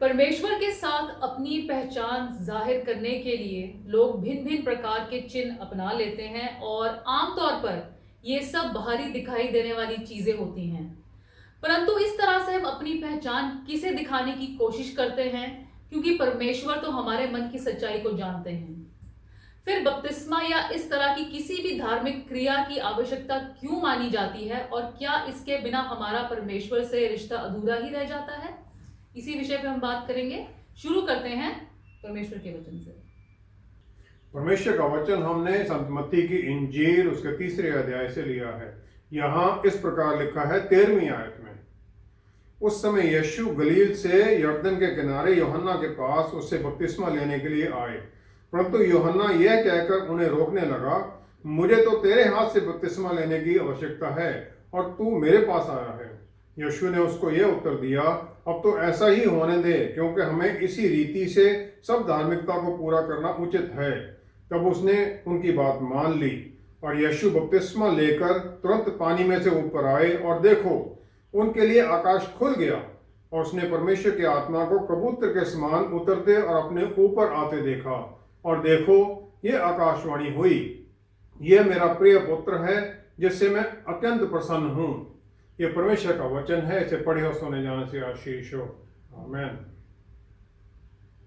परमेश्वर के साथ अपनी पहचान जाहिर करने के लिए लोग भिन्न भिन्न प्रकार के चिन्ह अपना लेते हैं और आमतौर पर ये सब बाहरी दिखाई देने वाली चीजें होती हैं। परंतु इस तरह से हम अपनी पहचान किसे दिखाने की कोशिश करते हैं, क्योंकि परमेश्वर तो हमारे मन की सच्चाई को जानते हैं। फिर बपतिस्मा या इस तरह की किसी भी धार्मिक क्रिया की आवश्यकता क्यों मानी जाती है, और क्या इसके बिना हमारा परमेश्वर से रिश्ता अधूरा ही रह जाता है? इसी विषय पे हम बात करेंगे। शुरू करते हैं परमेश्वर के वचन से। परमेश्वर का वचन हमने संत मत्ती की इंजील उसके 3 अध्याय से लिया है। यहाँ इस प्रकार लिखा है 13वीं आयत में, उस समय यीशु गलील से यरदन के किनारे यूहन्ना के पास उससे बपतिस्मा लेने के लिए आए। परंतु यूहन्ना यह कहकर उन्हें रोकने लगा, मुझे तो तेरे हाथ से बपतिस्मा लेने की आवश्यकता है और तू मेरे पास आया है। यीशु ने उसको यह उत्तर दिया, अब तो ऐसा ही होने दे, क्योंकि हमें इसी रीति से सब धार्मिकता को पूरा करना उचित है। तब उसने उनकी बात मान ली और यीशु बपतिस्मा लेकर तुरंत पानी में से ऊपर आए, और देखो उनके लिए आकाश खुल गया और उसने परमेश्वर की आत्मा को कबूतर के समान उतरते और अपने ऊपर आते देखा। और देखो ये आकाशवाणी हुई, यह मेरा प्रिय पुत्र है जिससे मैं अत्यंत प्रसन्न हूँ। ये परमेश्वर का वचन है, इसे पढ़े और सुने जाने से आशीष हो। आमीन।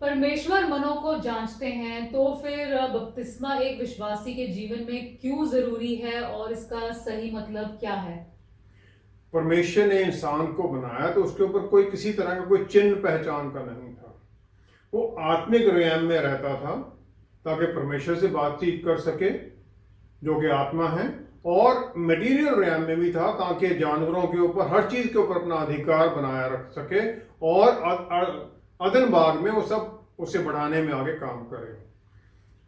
परमेश्वर मनों को जांचते हैं, तो फिर बपतिस्मा एक विश्वासी के जीवन में क्यों जरूरी है और इसका सही मतलब क्या है? परमेश्वर ने इंसान को बनाया तो उसके ऊपर कोई किसी तरह का कोई चिन्ह पहचान का नहीं था। वो आत्मिक रैम में रहता था ताकि परमेश्वर से बातचीत कर सके जो कि आत्मा है, और मटेरियल रैम में भी था ताकि जानवरों के ऊपर, हर चीज के ऊपर अपना अधिकार बनाया रख सके और अदन बाग में वो सब उसे बढ़ाने में आगे काम करे।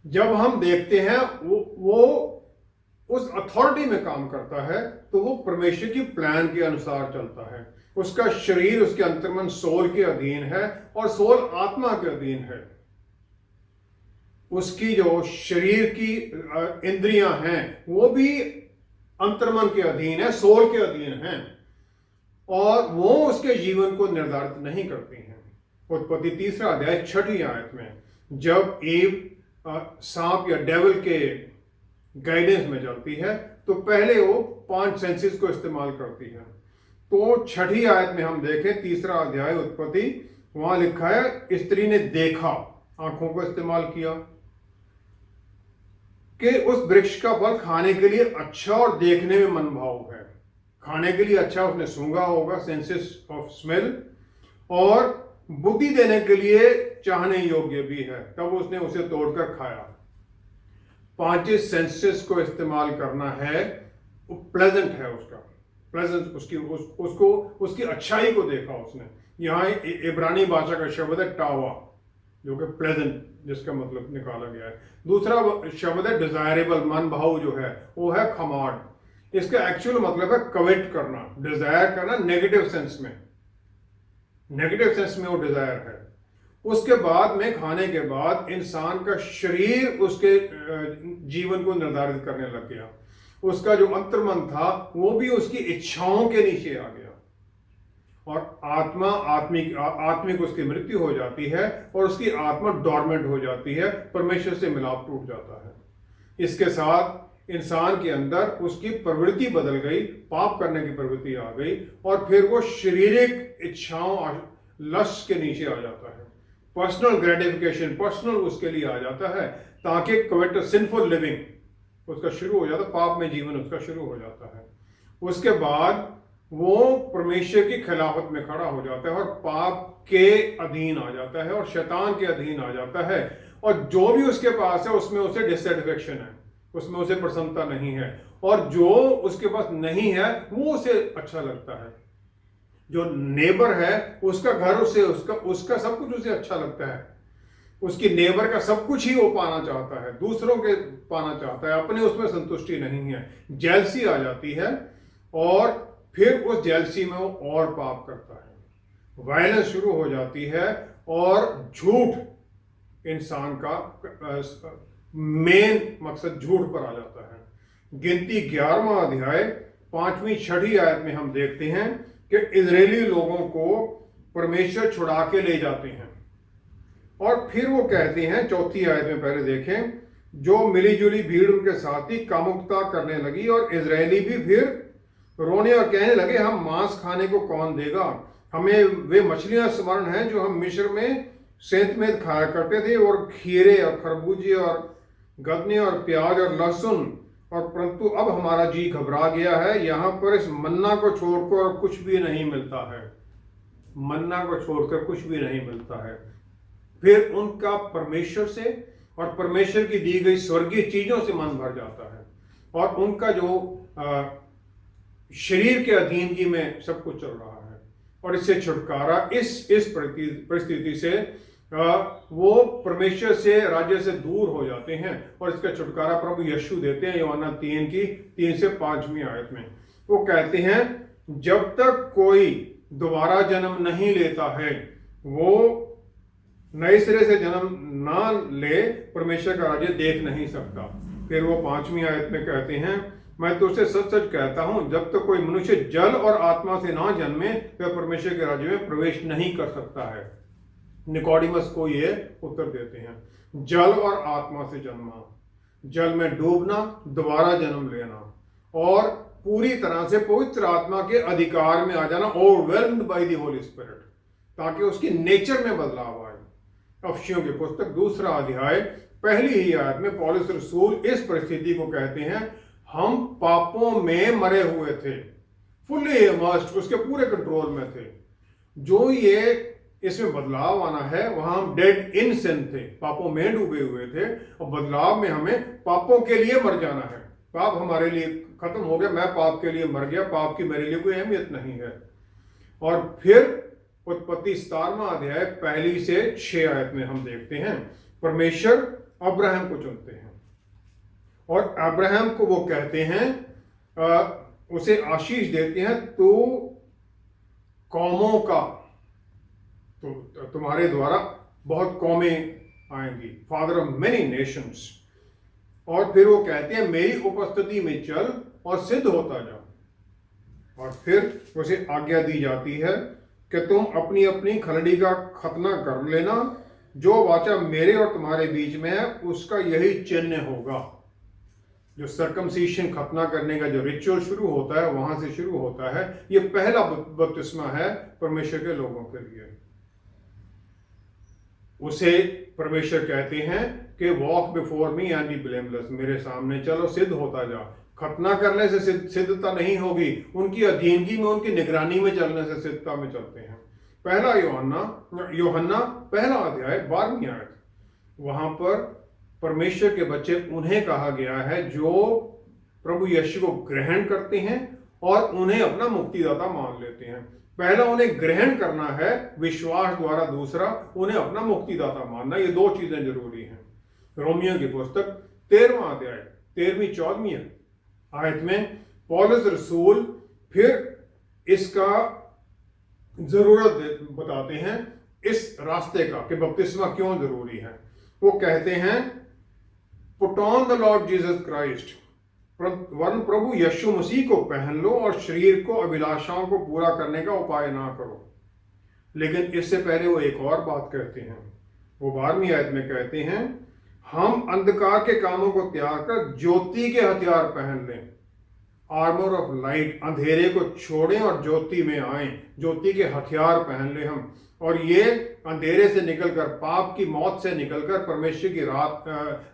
जब हम देखते हैं वो उस अथॉरिटी में काम करता है तो वो परमेश्वर की प्लान के अनुसार चलता है। उसका शरीर उसके अंतर्मन सोल के अधीन है और सोल आत्मा के अधीन है। उसकी जो शरीर की इंद्रियां हैं वो भी अंतर्मन के अधीन है, सोल के अधीन है, और वो उसके जीवन को निर्धारित नहीं करती हैं। उत्पत्ति 3 अध्याय 6 आयत में जब ईव सांप या डेविल के गाइडेंस में चलती है तो पहले वो 5 सेंसेस को इस्तेमाल करती है। तो 6 आयत में हम देखें 3 अध्याय उत्पत्ति, वहां लिखा है स्त्री ने देखा, आंखों को इस्तेमाल किया कि उस वृक्ष का फल खाने के लिए अच्छा और देखने में मनभाव है। खाने के लिए अच्छा उसने सूंघा होगा, सेंसेस ऑफ स्मेल, और बुद्धि देने के लिए चाहने योग्य भी है, तब उसने उसे तोड़कर खाया। 5 सेंसेस को इस्तेमाल करना है, प्लेजेंट है उसका, प्लेजेंट उसकी अच्छाई को देखा उसने। यहाँ इब्रानी भाषा का शब्द है टावा, जो कि प्लेजेंट जिसका मतलब निकाला गया है। दूसरा शब्द है डिजायरेबल, मन भाव जो है वो है खमाड। इसका एक्चुअल मतलब है कवेट करना, डिजायर करना, नेगेटिव सेंस में, नेगेटिव सेंस में वो डिजायर है। उसके बाद में खाने के बाद इंसान का शरीर उसके जीवन को निर्धारित करने लग गया। उसका जो अंतर्मन था वो भी उसकी इच्छाओं के नीचे आ गया, और आत्मिक उसकी मृत्यु हो जाती है और उसकी आत्मा डॉर्मेंट हो जाती है, परमेश्वर से मिलाप टूट जाता है। इसके साथ इंसान के अंदर उसकी प्रवृत्ति बदल गई, पाप करने की प्रवृत्ति आ गई, और फिर वो शारीरिक इच्छाओं, लस्ट के नीचे आ जाता है। पर्सनल ग्रेटिफिकेशन, पर्सनल उसके लिए आ जाता है, ताकि कवेट सिंफुल लिविंग उसका शुरू हो जाता है, पाप में जीवन उसका शुरू हो जाता है। उसके बाद वो परमेश्वर की खिलाफत में खड़ा हो जाता है और पाप के अधीन आ जाता है और शैतान के अधीन आ जाता है, और जो भी उसके पास है उसमें उसे डिससेटिस्फेक्शन है, उसमें उसे प्रसन्नता नहीं है, और जो उसके पास नहीं है वो उसे अच्छा लगता है। जो नेबर है उसका घर उसे, उसका सब कुछ उसे अच्छा लगता है। उसकी नेबर का सब कुछ ही वो पाना चाहता है, दूसरों के पाना चाहता है, अपने उसमें संतुष्टि नहीं है। जेलसी आ जाती है और फिर उस जेलसी में वो और पाप करता है, वायलेंस शुरू हो जाती है, और झूठ इंसान का मेन मकसद झूठ पर आ जाता है। गिनती 11वां अध्याय 5वीं 6वीं आयत में हम देखते हैं कि इजरायली लोगों को परमेश्वर छुड़ा के ले जाते हैं। और फिर वो कहते हैं 4वीं आयत में, पहले देखें, जो मिली जुली भीड़ उनके साथ ही कामुकता करने लगी और इजरायली भी फिर रोने और कहने लगे, हम मांस खाने को कौन देगा? हमें वे मछलियां स्मरण हैं जो हम मिस्र में सेंत में खाया करते थे, और खीरे और खरबूजे और गदने और प्याज और लहसुन, और परंतु अब हमारा जी घबरा गया है, यहाँ पर इस मन्ना को छोड़कर और कुछ भी नहीं मिलता है। मन्ना को छोड़कर कुछ भी नहीं मिलता है। फिर उनका परमेश्वर से और परमेश्वर की दी गई स्वर्गीय चीजों से मन भर जाता है, और उनका जो शरीर के अधीनगी में सब कुछ चल रहा है, और इससे छुटकारा, इस परिस्थिति से वो परमेश्वर से, राज्य से दूर हो जाते हैं, और इसका छुटकारा प्रभु यीशु देते हैं। यूहन्ना 3 से 5वीं आयत में वो कहते हैं, जब तक कोई दोबारा जन्म नहीं लेता है, वो नए सिरे से जन्म ना ले, परमेश्वर का राज्य देख नहीं सकता। फिर वो 5वीं आयत में कहते हैं, मैं तुझसे सच सच कहता हूं, जब तक कोई मनुष्य जल और आत्मा से ना जन्मे, वह परमेश्वर के राज्य में प्रवेश नहीं कर सकता है। निकोडिमस को ये उत्तर देते हैं, जल और आत्मा से जन्मना, जल में डूबना, दोबारा जन्म लेना, और पूरी तरह से पवित्र आत्मा के अधिकार में आ जाना, overwhelmed by the Holi spirit, ताकि उसकी नेचर में बदलाव आए। अफसियों की पुस्तक 2 अध्याय 1 आयत में पौलुस रसूल इस परिस्थिति को कहते हैं, हम पापों में मरे हुए थे, फुल्ली इमर्स्ड, उसके पूरे कंट्रोल में थे। जो ये इसमें बदलाव आना है, वहां हम डेड इन सिन थे, पापों में डूबे हुए थे, और बदलाव में हमें पापों के लिए मर जाना है। पाप हमारे लिए खत्म हो गया, मैं पाप के लिए मर गया, पाप की मेरे लिए कोई अहमियत नहीं है। और फिर उत्पत्ति 17वां अध्याय 1 से 6 आयत में हम देखते हैं, परमेश्वर अब्राहम को चुनते हैं, और अब्राहम को वो कहते हैं, उसे आशीष देते हैं, तो कौमों का, तो तुम्हारे द्वारा बहुत कौमें आएंगी, फादर ऑफ मेनी नेशंस। और फिर वो कहते हैं, मेरी उपस्थिति में चल और सिद्ध होता जा। और फिर उसे आज्ञा दी जाती है कि तुम अपनी अपनी खलड़ी का खतना कर लेना, जो वाचा मेरे और तुम्हारे बीच में है, उसका यही चिन्ह होगा। जो सर्कमसीशन, खतना करने का जो रिचुअल शुरू होता है, वहां से शुरू होता है। ये पहला बपतिस्मा है परमेश्वर के लोगों के लिए। उसे परमेश्वर कहते हैं कि walk before me and be blameless, मेरे सामने चलो, सिद्ध होता जा। खतना करने से सिद्धता नहीं होगी, उनकी अधीनगी में, उनकी निगरानी में चलने से सिद्धता में चलते हैं। पहला यूहन्ना 1 अध्याय 12वीं आयत, वहां पर परमेश्वर के बच्चे उन्हें कहा गया है जो प्रभु यीशु को ग्रहण करते हैं और उन्हें अपना मुक्तिदाता मान लेते हैं। पहला उन्हें ग्रहण करना है विश्वास द्वारा, दूसरा उन्हें अपना मुक्तिदाता मानना। ये 2 चीजें जरूरी हैं। रोमियो की पुस्तक 13वां अध्याय 13वीं 14वीं आयत में पौलुस रसूल फिर इसका जरूरत बताते हैं, इस रास्ते का, कि बपतिस्मा क्यों जरूरी है। वो कहते हैं, put on the Lord Jesus Christ, वरन प्रभु यीशु मसीह को पहन लो और शरीर को अभिलाषाओं को पूरा करने का उपाय ना करो। लेकिन इससे पहले वो एक और बात कहते हैं, वो 12वीं आयत में कहते हैं, हम अंधकार के कामों को त्याग कर ज्योति के हथियार पहन लें, आर्मर ऑफ लाइट, अंधेरे को छोड़ें और ज्योति में आए, ज्योति के हथियार पहन ले हम। और ये अंधेरे से निकलकर, पाप की मौत से निकलकर परमेश्वर की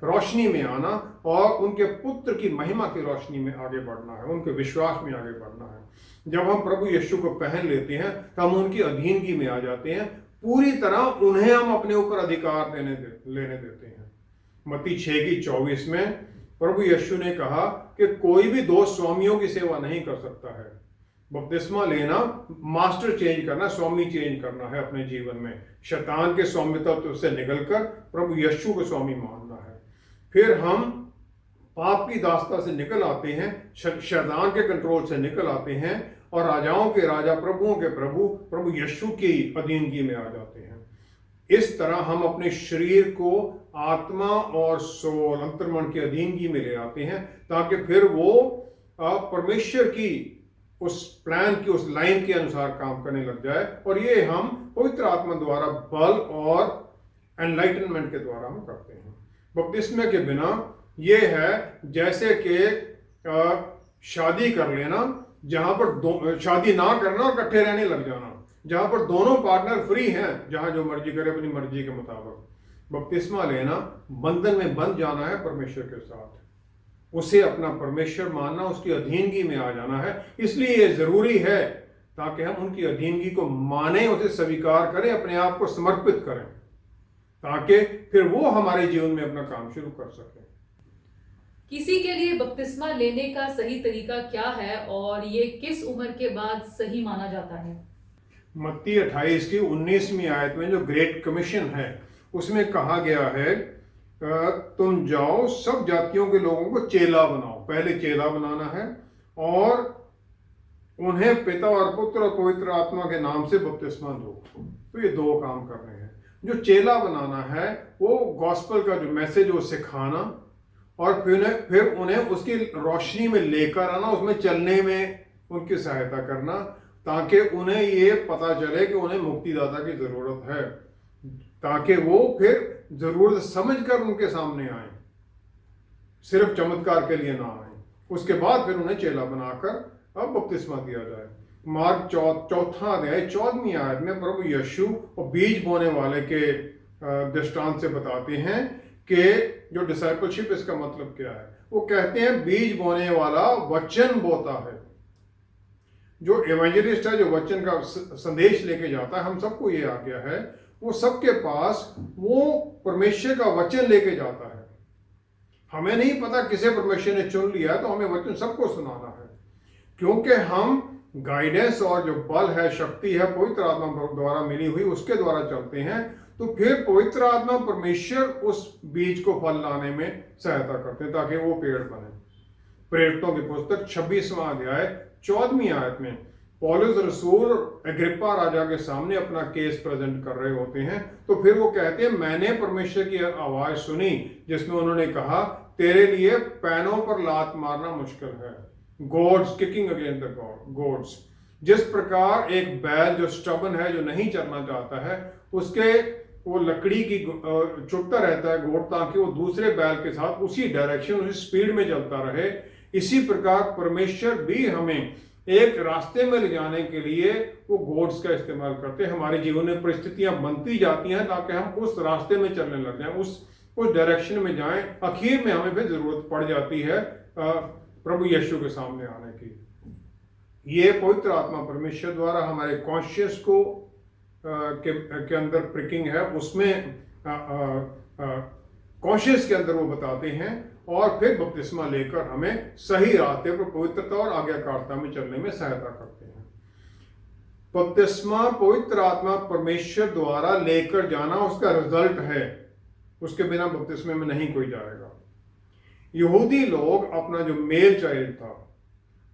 रोशनी में आना और उनके पुत्र की महिमा की रोशनी में आगे बढ़ना है, उनके विश्वास में आगे बढ़ना है। जब हम प्रभु यीशु को पहन लेते हैं तो हम उनकी अधीनगी में आ जाते हैं, पूरी तरह उन्हें हम अपने ऊपर अधिकार लेने देते हैं। मत्ती 6:24 में प्रभु यीशु ने कहा कि कोई भी 2 स्वामियों की सेवा नहीं कर सकता है। बपतिस्मा लेना, मास्टर चेंज करना, स्वामी चेंज करना है अपने जीवन में। शैतान के स्वामित्व से निकलकर प्रभु यीशु को स्वामी मानना है। फिर हम पाप की दास्ता से निकल आते हैं, शैतान के कंट्रोल से निकल आते हैं और राजाओं के राजा, प्रभुओं के प्रभु, प्रभु यीशु की अधीनगी में आ जाते हैं। इस तरह हम अपने शरीर को आत्मा और सोल, अंतर्मन की अधीनगी में ले आते हैं, ताकि फिर वो परमेश्वर की उस प्लान की, उस लाइन के अनुसार काम करने लग जाए, और ये हम पवित्र आत्मा द्वारा बल और एनलाइटनमेंट के द्वारा हम करते हैं। बपतिस्मे के बिना ये है जैसे कि शादी कर लेना, जहां पर शादी ना करना और इकट्ठे रहने लग जाना, जहां पर दोनों पार्टनर फ्री हैं, जहां जो मर्जी करे अपनी मर्जी के मुताबिक। बपतिस्मा लेना बंधन में बंध जाना है परमेश्वर के साथ, उसे अपना परमेश्वर मानना, उसकी अधीनगी में आ जाना है। इसलिए ये जरूरी है ताकि हम उनकी अधीनगी को माने, उसे स्वीकार करें, अपने आप को समर्पित करें, ताकि फिर वो हमारे जीवन में अपना काम शुरू कर सके। किसी के लिए बपतिस्मा लेने का सही तरीका क्या है और ये किस उम्र के बाद सही माना जाता है? मत्ती 28 की 19वीं आयत में जो ग्रेट कमीशन है उसमें कहा गया है तुम जाओ सब जातियों के लोगों को चेला बनाओ। पहले चेला बनाना है और उन्हें पिता और पुत्र और पवित्र आत्मा के नाम से बपतिस्मा दो। तो ये दो काम करने हैं। जो चेला बनाना है वो गॉस्पेल का जो मैसेज वो सिखाना और फिर उन्हें उसकी रोशनी में लेकर आना, उसमें चलने में उनकी सहायता करना, ताकि उन्हें ये पता चले कि उन्हें मुक्तिदाता की जरूरत है, ताकि वो फिर जरूरत समझकर उनके सामने आए, सिर्फ चमत्कार के लिए ना आए। उसके बाद फिर उन्हें चेला बनाकर अब बपतिस्मा दिया जाए। मार्क 4 अध्याय 14वीं आयत में प्रभु यीशु और बीज बोने वाले के दृष्टांत से बताते हैं कि जो डिसाइपलशिप इसका मतलब क्या है। वो कहते हैं बीज बोने वाला वचन बोता है। जो एवेंजलिस्ट है, जो वचन का संदेश लेके जाता है, हम सबको ये आज्ञा है, वो सबके पास वो परमेश्वर का वचन लेके जाता है। हमें नहीं पता किसे परमेश्वर ने चुन लिया है, तो हमें वचन सबको सुनाना है, क्योंकि हम गाइडेंस और जो बल है, शक्ति है, पवित्र आत्मा द्वारा मिली हुई, उसके द्वारा चलते हैं। तो फिर पवित्र आत्मा परमेश्वर उस बीज को फल लाने में सहायता करते हैं ताकि वो पेड़ बने। प्रेरितों की पुस्तक 26वां अध्याय 14वीं आयत में पौलुस रसूल अग्रिप्पा राजा के सामने अपना केस प्रेजेंट कर रहे होते हैं। तो फिर वो कहते हैं मैंने परमेश्वर की आवाज सुनी जिसमें उन्होंने कहा तेरे लिए पैनों पर लात मारना मुश्किल है, goads kicking against the goads. जिस प्रकार एक बैल जो स्टबन है, जो नहीं चलना चाहता है, उसके वो लकड़ी की चुभता रहता है गोड़, ताकि वो दूसरे बैल के साथ उसी डायरेक्शन, उसी स्पीड में चलता रहे। इसी प्रकार परमेश्वर भी हमें एक रास्ते में ले जाने के लिए वो गोड्स का इस्तेमाल करते हैं। हमारे जीवन में परिस्थितियां बनती जाती हैं ताकि हम उस रास्ते में चलने लग जाएं, उस डायरेक्शन में जाएं। आखिर में हमें फिर जरूरत पड़ जाती है प्रभु यीशु के सामने आने की। ये पवित्र आत्मा परमेश्वर द्वारा हमारे कॉन्शियस को के अंदर प्रिकिंग है, उसमें कॉन्शियस के अंदर वो बताते हैं और फिर बपतिस्मा लेकर हमें सही रास्ते पर पवित्रता और आज्ञाकारिता में चलने में सहायता करते हैं। बपतिस्मा पवित्र आत्मा परमेश्वर द्वारा लेकर जाना उसका रिजल्ट है, उसके बिना बपतिस्मे में नहीं कोई जाएगा। यहूदी लोग अपना जो मेल चाइल्ड था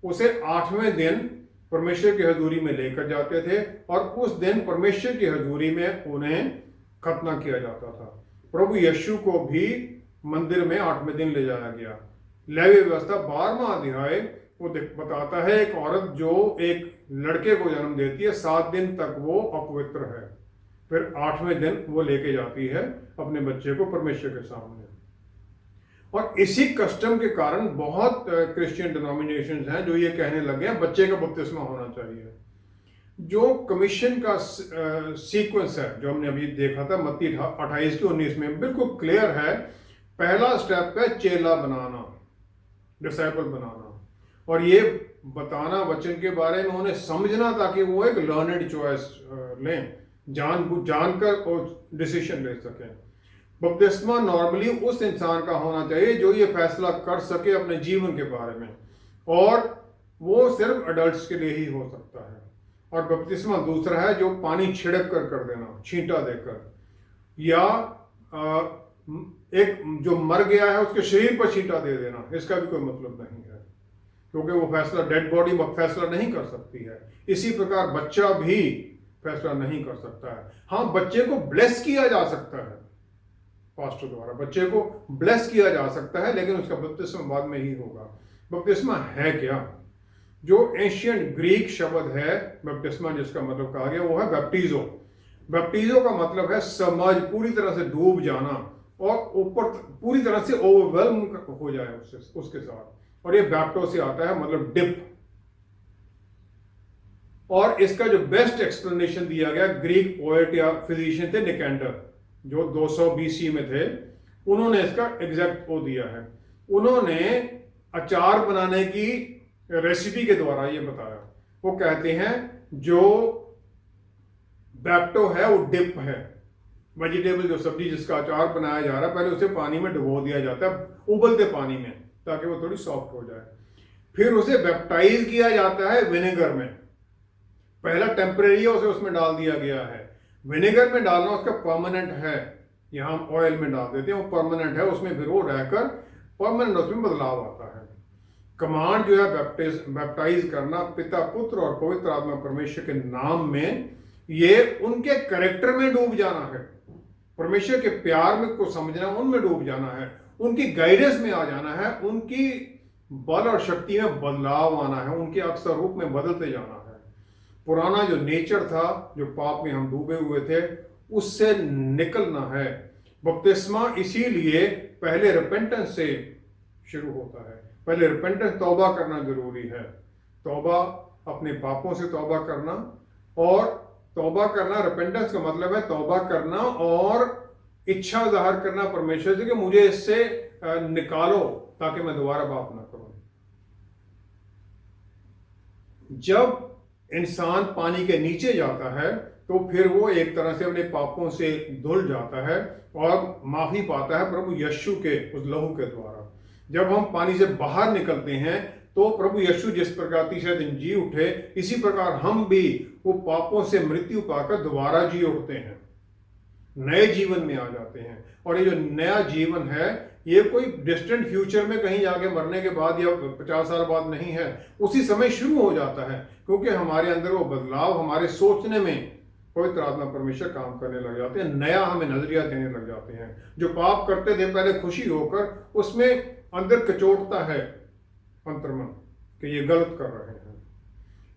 उसे 8वें दिन परमेश्वर की हजूरी में लेकर जाते थे और उस दिन परमेश्वर की हजूरी में उन्हें खतना किया जाता था। प्रभु यीशु को भी मंदिर में 8वें दिन ले जाया गया। लेवी व्यवस्था 12वां अध्याय वो बताता है एक औरत जो एक लड़के को जन्म देती है 7 दिन तक वो अपवित्र है, फिर 8वें दिन वो लेके जाती है अपने बच्चे को परमेश्वर के सामने। और इसी कस्टम के कारण बहुत क्रिश्चियन डिनोमिनेशंस हैं जो ये कहने लगे हैं बच्चे का बपतिस्मा होना चाहिए। जो कमीशन का सीक्वेंस है जो हमने अभी देखा था मत्ती 28 की 19 में, बिल्कुल क्लियर है। पहला स्टेप है चेला बनाना, डिसाइपल बनाना, और ये बताना वचन के बारे में उन्हें समझना ताकि वो एक लर्नड चॉइस लें, जानकर और डिसीजन ले सकें। बपतिस्मा नॉर्मली उस इंसान का होना चाहिए जो ये फैसला कर सके अपने जीवन के बारे में, और वो सिर्फ अडल्ट्स के लिए ही हो सकता है। और बपतिस्मा दूसरा है जो पानी छिड़क कर देना, छींटा देकर, या एक जो मर गया है उसके शरीर पर छींटा दे देना, इसका भी कोई मतलब नहीं है, क्योंकि वो फैसला डेड बॉडी फैसला नहीं कर सकती है। इसी प्रकार बच्चा भी फैसला नहीं कर सकता है। हाँ, बच्चे को ब्लेस किया जा सकता है, पास्टर द्वारा बच्चे को ब्लेस किया जा सकता है, लेकिन उसका बपतिस्मा बाद में ही होगा। बपतिस्मा है क्या? जो एशियन ग्रीक शब्द है बपतिस्मा, जिसका मतलब कहा गया वो है बैप्टिजो। बैप्टिजो का मतलब है समझ, पूरी तरह से डूब जाना और ऊपर पूरी तरह से ओवरवेलम हो जाए उसके साथ। और ये बैप्टो से आता है, मतलब डिप। और इसका जो बेस्ट एक्सप्लेनेशन दिया गया ग्रीक पोएट या फिजिशियन थे निकेंडर, जो 200 BC में थे, उन्होंने इसका एग्जैक्ट वो दिया है। उन्होंने अचार बनाने की रेसिपी के द्वारा ये बताया। वो कहते हैं जो बैप्टो है वो डिप है, वेजिटेबल जो सब्जी जिसका अचार बनाया जा रहा है, पहले उसे पानी में डुबो दिया जाता है, उबलते पानी में, ताकि वो थोड़ी सॉफ्ट हो जाए। फिर उसे बैप्टाइज किया जाता है विनेगर में। पहला टेम्परेरी है, उसे उसमें डाल दिया गया है। विनेगर में डालना उसका परमानेंट है, यहाँ हम ऑयल में डाल देते हैं, वो परमानेंट है, उसमें फिर वो रहकर परमानेंट उसमें बदलाव आता है। कमांड जो है बैप्टाइज करना पिता, पुत्र और पवित्र आत्मा परमेश्वर के नाम में, ये उनके कैरेक्टर में डूब जाना है, परमेश्वर के प्यार में को समझना, उनमें डूब जाना है, उनकी गाइडेंस में आ जाना है, उनकी बल और शक्ति में बदलाव आना है, उनके अक्सर रूप में बदलते जाना है। पुराना जो नेचर था, जो पाप में हम डूबे हुए थे, उससे निकलना है। बपतिस्मा इसीलिए पहले रिपेंटेंस से शुरू होता है। पहले रिपेंटेंस, तौबा करना जरूरी है। तौबा, अपने पापों से तौबा करना। और तौबा करना, रिपेंटेंस का मतलब है तौबा करना और इच्छा जाहिर करना परमेश्वर से कि मुझे इससे निकालो ताकि मैं दोबारा पाप ना करूं। जब इंसान पानी के नीचे जाता है तो फिर वो एक तरह से अपने पापों से धुल जाता है और माफी पाता है प्रभु यीशु के उस लहू के द्वारा। जब हम पानी से बाहर निकलते हैं तो प्रभु यीशु जिस प्रकार तीसरे दिन जी उठे, इसी प्रकार हम भी वो पापों से मृत्यु पाकर दोबारा जी उठते हैं, नए जीवन में आ जाते हैं। और ये जो नया जीवन है, ये कोई डिस्टेंट फ्यूचर में कहीं जाके मरने के बाद या 50 साल बाद नहीं है, उसी समय शुरू हो जाता है, क्योंकि हमारे अंदर वो बदलाव, हमारे सोचने में पवित्र आत्मा परमेश्वर काम करने लग जाते हैं, नया हमें नजरिया देने लग जाते हैं। जो पाप करते थे पहले खुशी होकर, उसमें अंदर कचोटता है अंतर्मन कि ये गलत कर रहे हैं।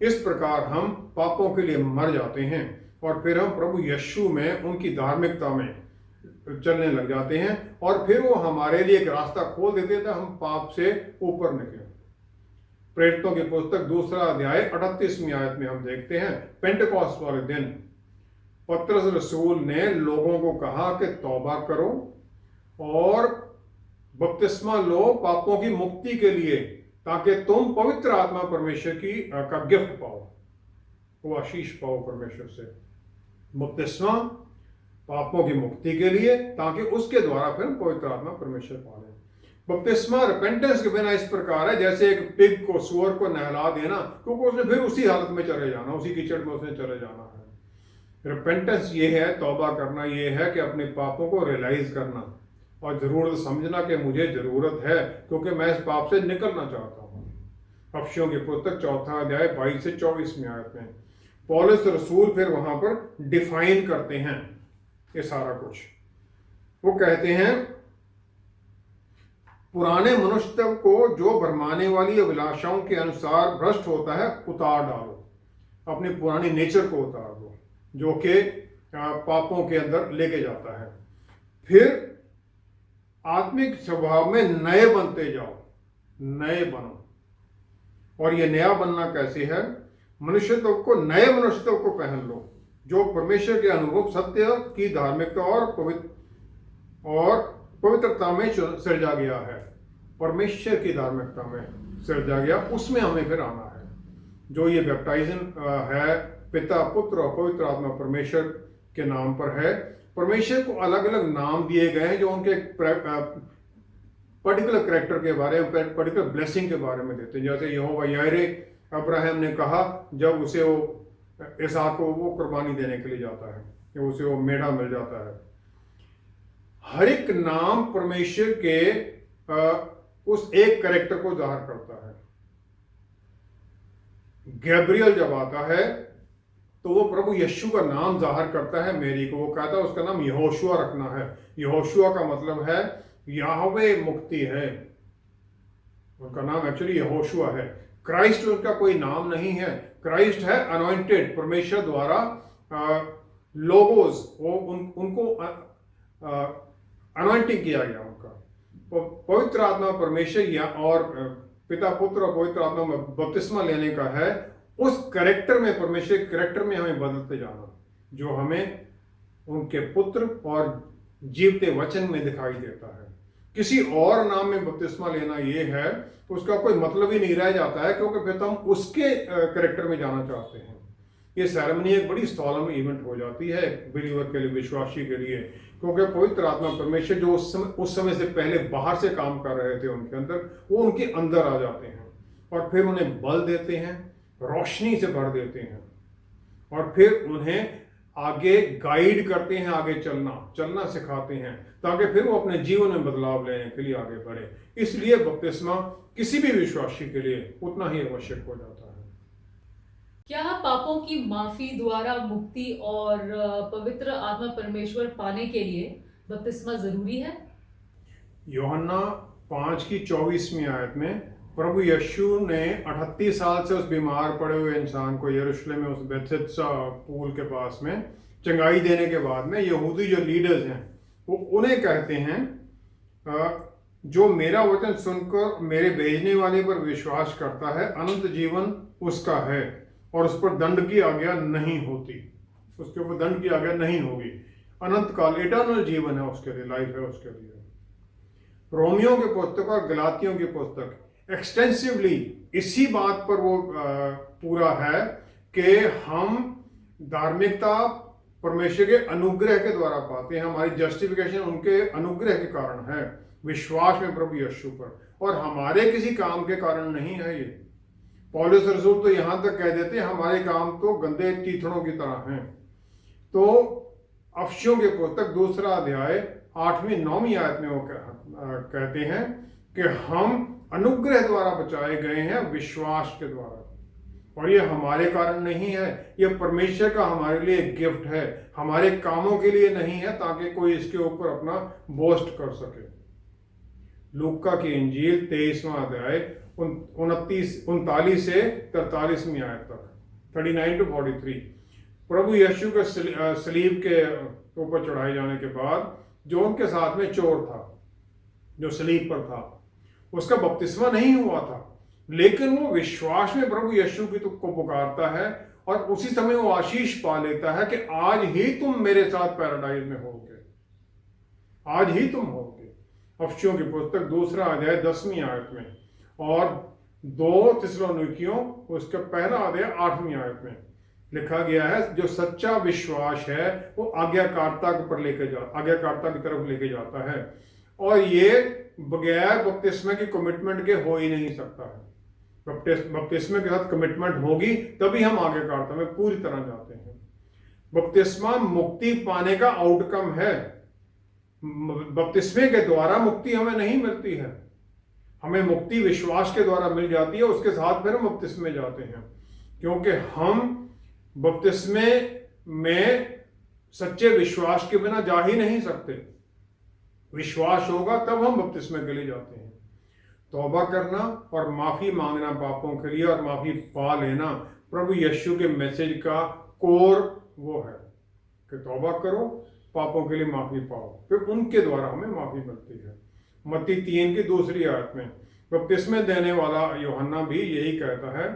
इस प्रकार हम पापों के लिए मर जाते हैं और फिर हम प्रभु यीशु में, उनकी धार्मिकता में चलने लग जाते हैं और फिर वो हमारे लिए एक रास्ता खोल देते थे, हम पाप से ऊपर निकले। प्रेरितों की पुस्तक 2 अध्याय 38वीं आयत में हम देखते हैं, पेंटेकोस्ट वाले दिन पतरस रसूल ने लोगों को कहा कि तौबा करो और बपतिस्मा लो पापों की मुक्ति के लिए, ताकि तुम पवित्र आत्मा परमेश्वर की का गिफ्ट पाओ, वो आशीष पाओ परमेश्वर से। बपतिस्मा पापों की मुक्ति के लिए, ताकि उसके द्वारा फिर पवित्र आत्मा परमेश्वर पा लें। बपतिस्मा रिपेंटेंस के बिना इस प्रकार है जैसे एक पिग को, सुअर को नहला देना, क्योंकि उसने फिर उसी हालत में चले जाना, उसी कीचड़ में उसने चले जाना है। रिपेंटेंस ये है, तौबा करना ये है कि अपने पापों को रियलाइज करना और जरूरत समझना कि मुझे जरूरत है, क्योंकि मैं इस पाप से निकलना चाहता हूँ। अफसियों की पुस्तक 4 अध्याय 22 से 24 में आयत में पौलुस रसूल फिर वहां पर डिफाइन करते हैं ये सारा कुछ। वो कहते हैं, पुराने मनुष्य को जो भरमाने वाली अभिलाषाओं के अनुसार भ्रष्ट होता है उतार डालो, अपनी पुरानी नेचर को उतार दो जो कि पापों के अंदर लेके जाता है। फिर आत्मिक स्वभाव में नए बनते जाओ, नए बनो। और ये नया बनना कैसे है? मनुष्यत्व को, नए मनुष्यत्व को पहन लो जो परमेश्वर के अनुरूप सत्य की धार्मिकता और पवित्रता में सृजा गया है। परमेश्वर की धार्मिकता में सृजा गया, उसमें हमें फिर आना है। जो ये बैप्टाइजन है पिता, पुत्र और पवित्र आत्मा परमेश्वर के नाम पर है। परमेश्वर को अलग अलग नाम दिए गए हैं जो उनके पर्टिकुलर कैरेक्टर के बारे में, पर्टिकुलर ब्लेसिंग के बारे में देते हैं। जैसे यहोवा यारे अब्राहम ने कहा जब उसे वो इसहाक को वो कुर्बानी देने के लिए जाता है, कि उसे वो मेढ़ा मिल जाता है। हर एक नाम परमेश्वर के उस एक कैरेक्टर को जाहिर करता है। गैब्रियल जब आता है तो वो प्रभु यीशु का नाम जाहिर करता है मेरी को। वो कहता है उसका नाम यहोशुआ रखना है। यहोशुआ का मतलब है याहवे मुक्ति है, उनका नाम एक्चुअली यहोशुआ है। क्राइस्ट उनका कोई नाम नहीं है, क्राइस्ट है अनॉइंटेड, परमेश्वर द्वारा लोगोस, वो उनको अनॉइंटिंग किया गया उनका। पवित्र आत्मा परमेश्वर या और पिता पुत्र और पवित्र आत्मा में बपतिस्मा लेने का है उस कैरेक्टर में, परमेश्वर के कैरेक्टर में हमें बदलते जाना, जो हमें उनके पुत्र और जीवते वचन में दिखाई देता है। किसी और नाम में बपतिस्मा लेना ये है तो उसका कोई मतलब ही नहीं रह जाता है, क्योंकि फिर हम उसके कैरेक्टर में जाना चाहते हैं। ये सेरेमनी एक बड़ी सॉलम इवेंट हो जाती है बिलीवर के लिए, विश्वासी के लिए, क्योंकि पवित्र आत्मा परमेश्वर जो उस समय से पहले बाहर से काम कर रहे थे उनके अंदर, वो उनके अंदर आ जाते हैं और फिर उन्हें बल देते हैं, रोशनी से भर देते हैं और फिर उन्हें आगे गाइड करते हैं, आगे चलना सिखाते हैं, ताकि फिर वो अपने जीवन में बदलाव लेने के लिए आगे बढ़े। इसलिए बपतिस्मा किसी भी विश्वासी के लिए उतना ही आवश्यक हो जाता है। क्या पापों की माफी द्वारा मुक्ति और पवित्र आत्मा परमेश्वर पाने के लिए बपतिस्मा जरूरी है? यूहन्ना 5:24 आयत में प्रभु यीशु ने 38 साल से उस बीमार पड़े हुए इंसान को यरूशलेम में उस बेथेस्दा पूल के पास में चंगाई देने के बाद में यहूदी जो लीडर्स हैं वो उन्हें कहते हैं, जो मेरा वचन सुनकर मेरे भेजने वाले पर विश्वास करता है अनंत जीवन उसका है और उस पर दंड की आज्ञा नहीं होती, उसके ऊपर दंड की आज्ञा नहीं होगी। अनंत काल, इटर्नल जीवन है उसके लिए, लाइफ है उसके लिए। रोमियो की पुस्तक और गलातियों की पुस्तक एक्सटेंसिवली इसी बात पर वो पूरा है कि हम धार्मिकता परमेश्वर के अनुग्रह के द्वारा पाते हैं, हमारी जस्टिफिकेशन उनके अनुग्रह के कारण है, विश्वास में प्रभु यीशु पर, और हमारे किसी काम के कारण नहीं है। ये पौलुस रसूल तो यहां तक कह देते हैं हमारे काम तो गंदे कीचड़ों की तरह हैं। तो अफसियों के पुस्तक 2 अध्याय 8-9 आयत में वो कहते हैं कि हम अनुग्रह द्वारा बचाए गए हैं विश्वास के द्वारा, और ये हमारे कारण नहीं है, ये परमेश्वर का हमारे लिए एक गिफ्ट है, हमारे कामों के लिए नहीं है ताकि कोई इसके ऊपर अपना बोस्ट कर सके। लूका की इंजील 23वां अध्याय 39 से 43 आयत तक, 39-43, प्रभु यीशु के सलीब के ऊपर चढ़ाए जाने के बाद जो उनके साथ में चोर था जो सलीब पर था, उसका बपतिस्मा नहीं हुआ था, लेकिन वो विश्वास में प्रभु यीशु की को पुकारता है और उसी समय वो आशीष पा लेता है कि आज ही तुम मेरे साथ पैराडाइज में होगे, आज ही तुम होगे। अफसियों की पुस्तक 2 अध्याय 10वीं आयत में, और 2 थिस्सलुनीकियों उसका 1 अध्याय 8वीं आयत में लिखा गया है, जो सच्चा विश्वास है वो आज्ञाकारिता की तरफ लेके जाता है, और ये बगैर बपतिस्मा की कमिटमेंट के हो ही नहीं सकता है। बपतिस्मा के साथ कमिटमेंट होगी तभी हम आज्ञाकारिता में पूरी तरह जाते हैं। बपतिस्मा मुक्ति पाने का आउटकम है, बपतिस्मे के द्वारा मुक्ति हमें नहीं मिलती है, हमें मुक्ति विश्वास के द्वारा मिल जाती है, उसके साथ फिर हम बपतिस्मे जाते हैं, क्योंकि हम बपतिस्मे में सच्चे विश्वास के बिना जा ही नहीं सकते। विश्वास होगा तब हम बपतिस्मे के लिए जाते हैं। तौबा करना और माफी मांगना पापों के लिए और माफी पा लेना प्रभु यीशु के मैसेज का कोर वो है कि तौबा करो, पापों के लिए माफी पाओ, फिर उनके द्वारा हमें माफी मिलती है। मत्ती 3 आयत में बपतिस्मे देने वाला यूहन्ना भी यही कहता है,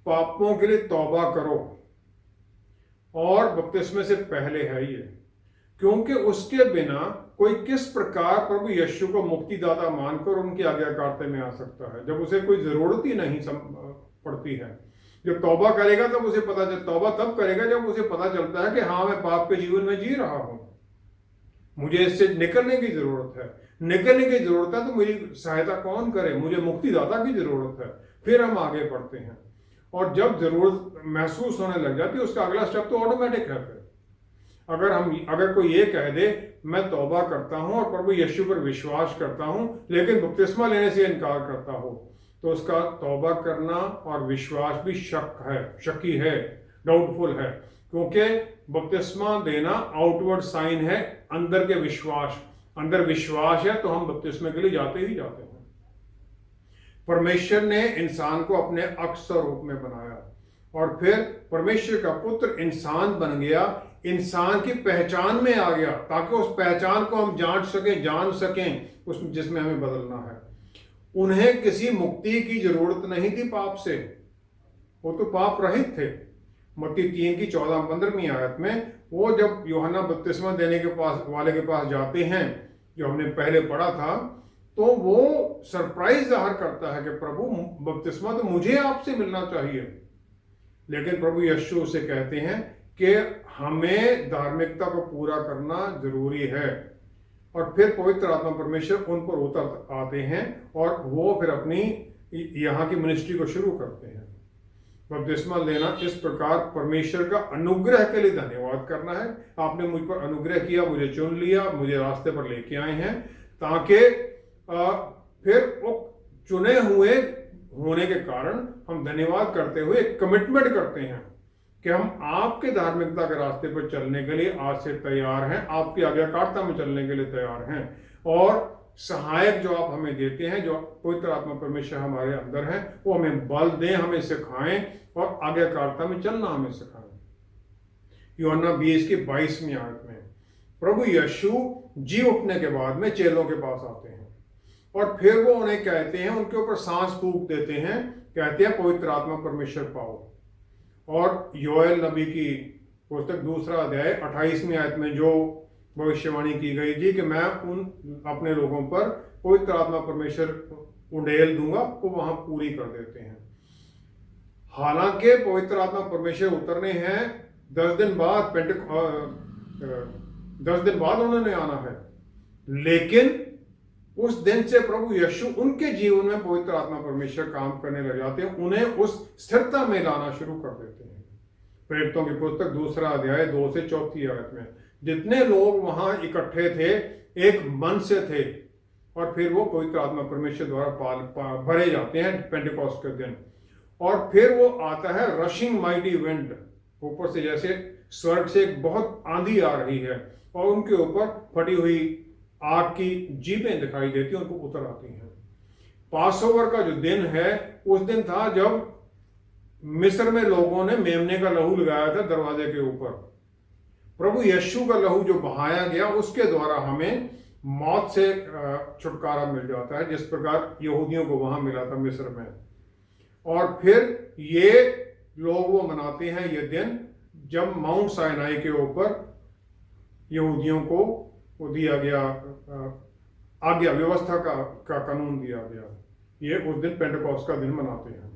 पापों के लिए तौबा करो, और बपतिस्मे से पहले है ये, क्योंकि उसके बिना कोई किस प्रकार प्रभु यीशु को मुक्तिदाता मानकर उनकी आज्ञाकारिता में आ सकता है, जब उसे कोई जरूरत ही नहीं पड़ती है। जब तौबा करेगा तब उसे तौबा तब करेगा जब उसे पता चलता है कि हाँ, मैं पाप के जीवन में जी रहा हूं, मुझे इससे निकलने की जरूरत है। निकलने की जरूरत है तो मेरी सहायता कौन करे, मुझे मुक्तिदाता की जरूरत है। फिर हम आगे बढ़ते हैं, और जब जरूरत महसूस होने लग जाती है उसका अगला स्टेप तो ऑटोमेटिक है। फिर अगर कोई ये कह दे मैं तौबा करता हूं और प्रभु यीशु पर विश्वास करता हूं लेकिन बपतिस्मा लेने से इनकार करता हो, तो उसका तौबा करना और विश्वास भी शकी है, डाउटफुल है, क्योंकि बपतिस्मा देना आउटवर्ड साइन है अंदर के विश्वास, अंदर विश्वास है तो हम बपतिस्मे के लिए जाते ही जाते हैं। परमेश्वर ने इंसान को अपने अक्स और रूप में बनाया और फिर परमेश्वर का पुत्र इंसान बन गया, इंसान की पहचान में आ गया ताकि उस पहचान को हम जान सकें उस जिसमें हमें बदलना है। उन्हें किसी मुक्ति की जरूरत नहीं थी पाप से, वो तो पाप रहित थे। मत्ती 3 की 14-15वीं आयत में वो जब यूहन्ना बपतिस्मा देने के पास जाते हैं, जो हमने पहले पढ़ा था, तो वो सरप्राइज जाहिर करता है कि प्रभु बपतिस्मा तो मुझे आपसे मिलना चाहिए, लेकिन प्रभु यीशु से कहते हैं कि हमें धार्मिकता को पूरा करना जरूरी है। और फिर पवित्र आत्मा परमेश्वर उन पर उतर आते हैं और वो फिर अपनी यहाँ की मिनिस्ट्री को शुरू करते हैं। बपतिस्मा लेना इस प्रकार परमेश्वर का अनुग्रह के लिए धन्यवाद करना है। आपने मुझ पर अनुग्रह किया, मुझे चुन लिया, मुझे रास्ते पर लेके आए हैं, ताकि फिर वो चुने हुए होने के कारण हम धन्यवाद करते हुए कमिटमेंट करते हैं कि हम आपके धार्मिकता के रास्ते पर चलने के लिए आज से तैयार हैं, आपकी आज्ञाकारिता में चलने के लिए तैयार हैं। और सहायक जो आप हमें देते हैं, जो पवित्र आत्मा परमेश्वर हमारे अंदर है, वो हमें बल दें, हमें सिखाएं और आज्ञाकारिता में चलना हमें सिखाएं। यूहन्ना 20 की 22वीं आयत में प्रभु यीशु जी उठने के बाद में चेलों के पास आते हैं और फिर वो उन्हें कहते हैं, उनके ऊपर सांस फूंक देते हैं, कहते हैं पवित्र आत्मा परमेश्वर पाओ। और योएल नबी की पुस्तक 2 अध्याय 28वीं आयत में जो भविष्यवाणी की गई थी कि मैं उन अपने लोगों पर पवित्र आत्मा परमेश्वर उंडेल दूंगा, वो वहां पूरी कर देते हैं। हालांकि पवित्र आत्मा परमेश्वर उतरने हैं 10 दिन बाद, 10 दिन बाद उन्होंने आना है, लेकिन उस दिन से प्रभु यीशु उनके जीवन में पवित्र आत्मा परमेश्वर काम करने लग जाते हैं, उन्हें उस स्थिरता में लाना शुरू कर देते हैं। प्रेरितों की पुस्तक 2 अध्याय 2 से 4 आयत में जितने लोग वहां इकट्ठे थे, एक मन से थे, और फिर वो पवित्र आत्मा परमेश्वर द्वारा भरे जाते हैं पेंटेकोस्ट के दिन। और फिर वो आता है रशिंग माइटी विंड, ऊपर से जैसे स्वर्ग से एक बहुत आंधी आ रही है और उनके ऊपर फटी हुई आग की जीभें दिखाई देती हैं, उनको उतर आती हैं। पासओवर का जो दिन है, उस दिन था जब मिस्र में लोगों ने मेमने का लहू लगाया था दरवाजे के ऊपर। प्रभु यीशु का लहू जो बहाया गया, उसके द्वारा हमें मौत से छुटकारा मिल जाता है, जिस प्रकार यहूदियों को वहां मिला था मिस्र में। और फिर ये लोग वो मनाते हैं ये दिन जब माउंट साइनाई के ऊपर यहूदियों को वो दिया गया आज्ञा, व्यवस्था का कानून दिया गया। ये उस दिन पेंटेकोस्ट का दिन मनाते हैं।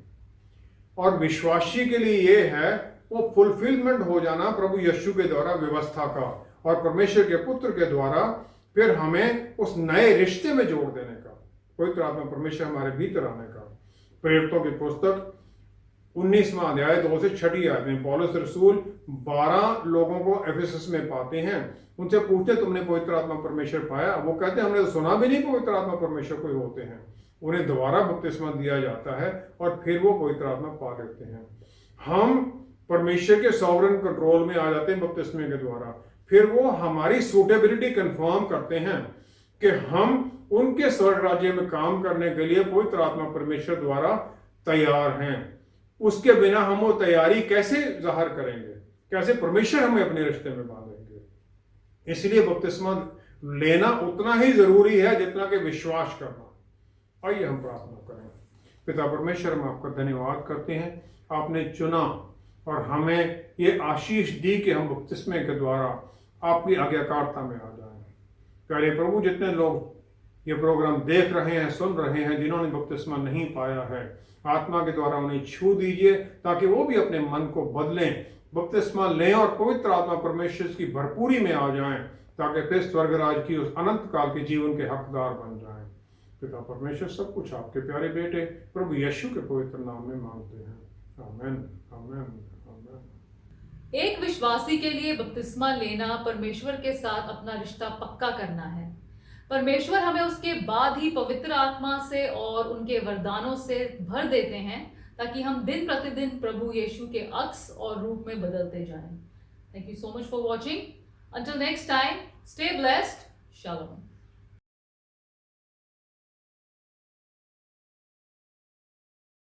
और विश्वासी के लिए ये है वो फुलफिलमेंट हो जाना प्रभु यीशु के द्वारा व्यवस्था का, और परमेश्वर के पुत्र के द्वारा फिर हमें उस नए रिश्ते में जोड़ देने का, पवित्र आत्मा परमेश्वर हमारे भीतर आने का। प्रेरितों की पुस्तक 19वां अध्याय 2 से 6 आयत में पौलुस रसूल 12 लोगों को एफेसस में पाते हैं। उनसे पूछते तुमने पवित्र आत्मा परमेश्वर पाया? वो कहते हैं हमने तो सुना भी नहीं पवित्र आत्मा परमेश्वर कोई होते हैं। उन्हें दोबारा बपतिस्मा दिया जाता है और फिर वो पवित्र आत्मा पा लेते हैं। हम परमेश्वर के सॉवरेन कंट्रोल में आ जाते हैं बपतिस्मे के द्वारा। फिर वो हमारी सूटेबिलिटी कंफर्म करते हैं कि हम उनके स्वर्ग राज्य में काम करने के लिए पवित्र आत्मा परमेश्वर द्वारा तैयार हैं। उसके बिना हम वो तैयारी कैसे जाहिर करेंगे, कैसे परमेश्वर हमें अपने रिश्ते में बांधेंगे। इसलिए बपतिस्मा लेना उतना ही जरूरी है जितना कि विश्वास करना। आइए हम प्रार्थना करें। पिता परमेश्वर, हम आपका धन्यवाद करते हैं, आपने चुना और हमें ये आशीष दी कि हम बपतिस्मे के द्वारा आपकी आज्ञाकारिता में आ जाएं। प्यारे प्रभु, जितने लोग ये प्रोग्राम देख रहे हैं, सुन रहे हैं, जिन्होंने बपतिस्मा नहीं पाया है, आत्मा के द्वारा उन्हें छू दीजिए ताकि वो भी अपने मन को बदलें, बपतिस्मा लें और पवित्र आत्मा परमेश्वर की भरपूरी में आ जाएं, ताकि फिर स्वर्गराज की उस अनंत काल के जीवन के हकदार बन जाएं। पिता परमेश्वर, सब कुछ आपके प्यारे बेटे प्रभु यीशु के पवित्र नाम में मांगते हैं। आमीन, आमीन, आमीन। एक विश्वासी के लिए बपतिस्मा लेना परमेश्वर के साथ अपना रिश्ता पक्का करना है। परमेश्वर हमें उसके बाद ही पवित्र आत्मा से और उनके वरदानों से भर देते हैं ताकि हम दिन प्रतिदिन प्रभु यीशु के अक्स और रूप में बदलते जाएं। Thank you so much for watching. Until next time, stay blessed. Shalom.